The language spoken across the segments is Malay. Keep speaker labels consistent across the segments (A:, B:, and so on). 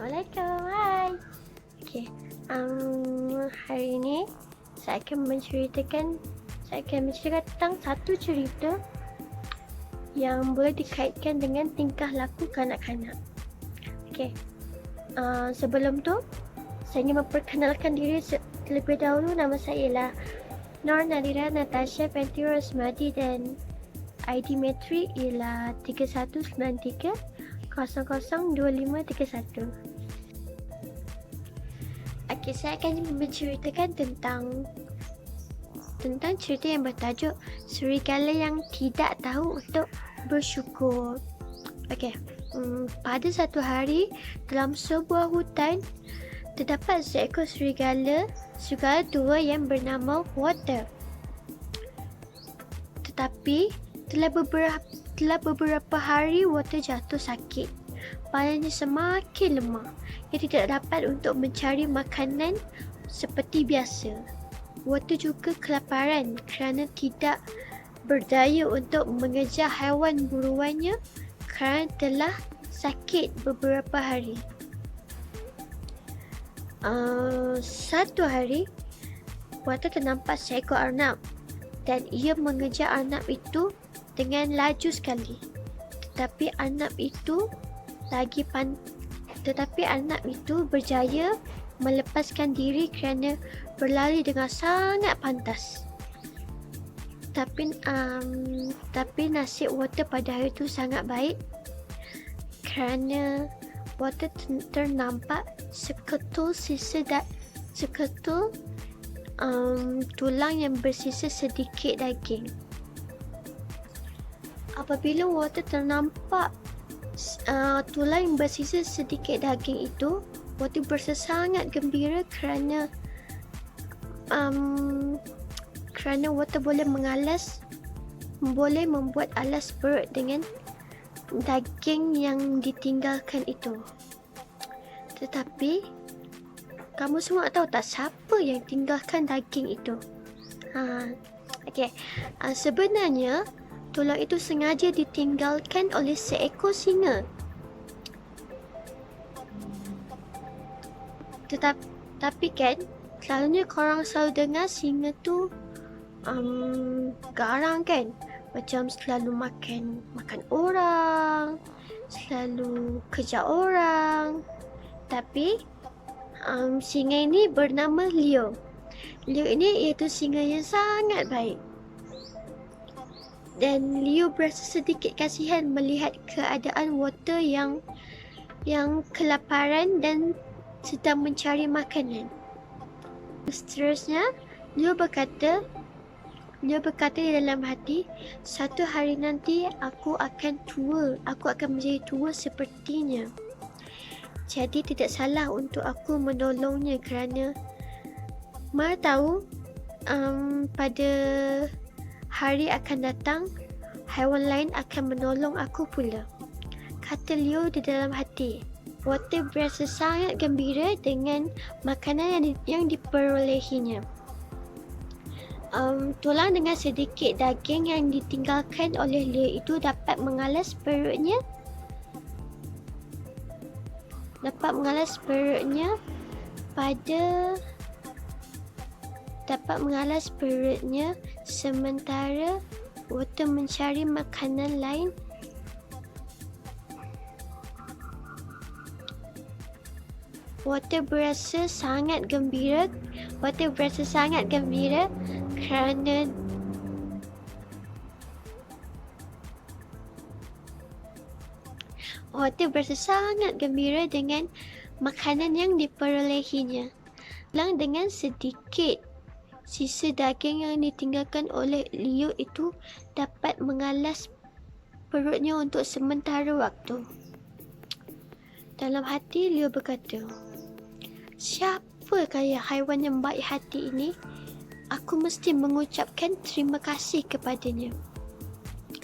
A: Assalamualaikum. Hai. Okey. Hari ini saya akan menceritakan tentang satu cerita yang boleh dikaitkan dengan tingkah laku kanak-kanak. Okey. Sebelum tu saya ingin memperkenalkan diri terlebih dahulu. Nama saya ialah Nur Nadira Natasha Fenty Rosmadi dan ID Metrik ialah 3193 002531. Okey, saya akan menceritakan tentang cerita yang bertajuk Serigala yang Tidak Tahu Untuk Bersyukur. Okey, pada satu hari dalam sebuah hutan terdapat seekor serigala tua yang bernama Water. Tetapi telah beberapa hari Water jatuh sakit. Badannya semakin lemah. Ia tidak dapat untuk mencari makanan seperti biasa. Water juga kelaparan kerana tidak berdaya untuk mengejar haiwan buruannya kerana telah sakit beberapa hari. Satu hari, Water ternampak seekor arnab dan ia mengejar arnab itu dengan laju sekali. Tetapi arnab itu berjaya melepaskan diri kerana berlari dengan sangat pantas. Tapi nasib Water pada hari itu sangat baik kerana Water ternampak seketul tulang yang bersisa sedikit daging. Apabila Water ternampak tulang yang bersisa sedikit daging itu, Water berasa sangat gembira kerana Water boleh membuat alas perut dengan daging yang ditinggalkan itu. Tetapi kamu semua tahu tak siapa yang tinggalkan daging itu? Okey. Sebenarnya tulang itu sengaja ditinggalkan oleh seekor singa. Tapi kan, selalunya korang selalu dengar singa tu garang kan? Macam selalu makan orang, selalu kejar orang. Tapi singa ini bernama Leo. Leo ini iaitu singa yang sangat baik. Dan Leo berasa sedikit kasihan melihat keadaan Water yang kelaparan dan sedang mencari makanan. Seterusnya, Leo berkata di dalam hati, satu hari nanti aku akan menjadi tua sepertinya. Jadi tidak salah untuk aku menolongnya kerana mana tahu pada hari akan datang haiwan lain akan menolong aku pula, kata Leo di dalam hati. Water berasa sangat gembira dengan makanan yang diperolehinya. Tulang dengan sedikit daging yang ditinggalkan oleh Leo itu dapat mengalas perutnya sementara Water mencari makanan lain. Water berasa sangat gembira kerana dengan makanan yang diperolehinya. Dengan sedikit sisa daging yang ditinggalkan oleh Leo itu dapat mengalas perutnya untuk sementara waktu. Dalam hati Leo berkata, siapakah haiwan yang baik hati ini? Aku mesti mengucapkan terima kasih kepadanya,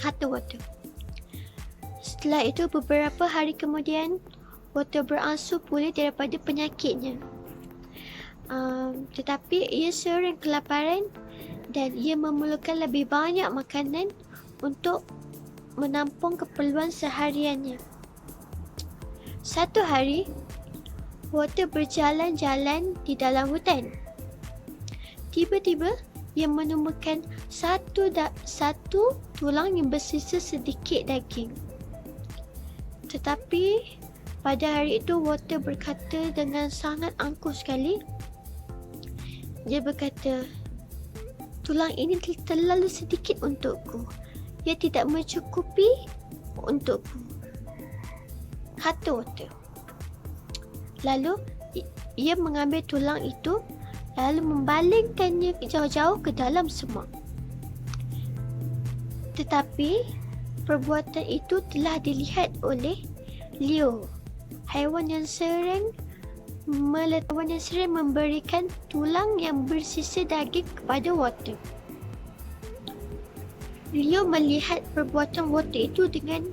A: kata Water. Setelah itu beberapa hari kemudian, Water beransur pulih daripada penyakitnya. Tetapi ia sering kelaparan dan ia memerlukan lebih banyak makanan untuk menampung keperluan sehariannya. Satu hari, Water berjalan-jalan di dalam hutan. Tiba-tiba, ia menemukan satu tulang yang bersisa sedikit daging. Tetapi pada hari itu Water berkata dengan sangat angkuh sekali. Dia berkata, tulang ini terlalu sedikit untukku. Ia tidak mencukupi untukku, kata Water. Lalu ia mengambil tulang itu lalu membalingkannya jauh-jauh ke dalam semak. Tetapi perbuatan itu telah dilihat oleh Leo, haiwan yang sering memberikan tulang yang bersisa daging kepada Water. Leo melihat perbuatan Water itu dengan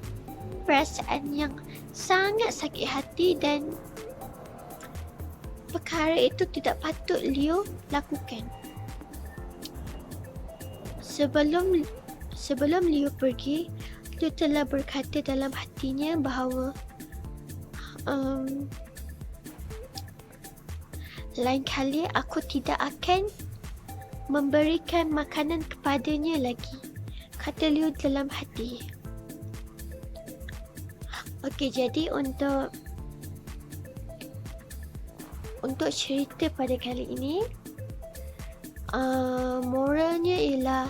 A: perasaan yang sangat sakit hati dan perkara itu tidak patut Leo lakukan. Sebelum Leo pergi, dia telah berkata dalam hatinya bahawa lain kali aku tidak akan memberikan makanan kepadanya lagi, kata Leo dalam hati. Okey, jadi untuk cerita pada kali ini, moralnya ialah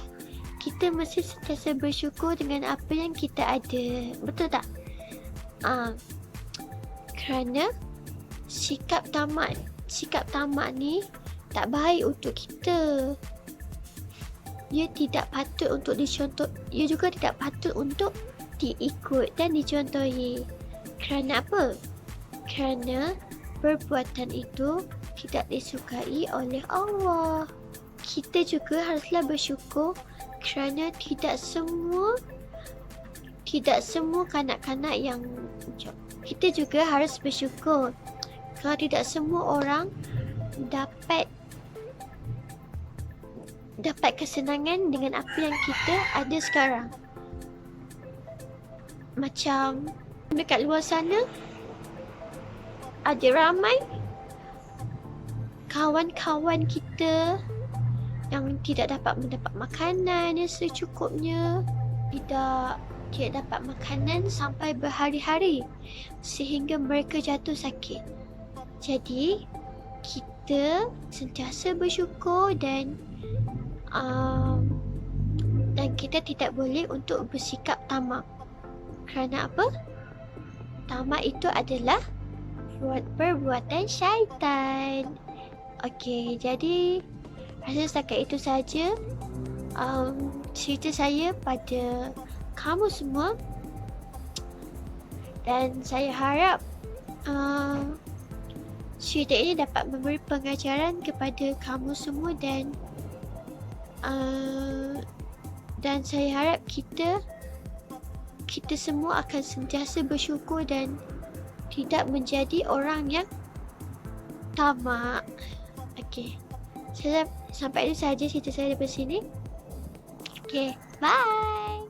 A: kita mesti sentiasa bersyukur dengan apa yang kita ada. Betul tak? Kerana sikap tamak ni tak baik untuk kita. Ia tidak patut untuk dicontoh. Ia juga tidak patut untuk diikut dan dicontohi. Kerana apa? Kerana perbuatan itu tidak disukai oleh Allah. Kita juga haruslah bersyukur kerana tidak semua kanak-kanak yang kita juga harus bersyukur kerana tidak semua orang dapat kesenangan dengan apa yang kita ada sekarang. Macam dekat luar sana ada ramai kawan-kawan kita yang tidak dapat mendapat makanan yang secukupnya, tidak dapat makanan sampai berhari-hari sehingga mereka jatuh sakit. Jadi kita sentiasa bersyukur dan kita tidak boleh untuk bersikap tamak. Kerana apa? Tamak itu adalah perbuatan syaitan. Okey, jadi rasa setakat itu saja cerita saya pada kamu semua. Dan saya harap cerita ini dapat memberi pengajaran kepada kamu semua dan saya harap kita semua akan sentiasa bersyukur dan tidak menjadi orang yang tamak. Okey. Sampai ini saja cerita saya daripada sini. Okey, bye.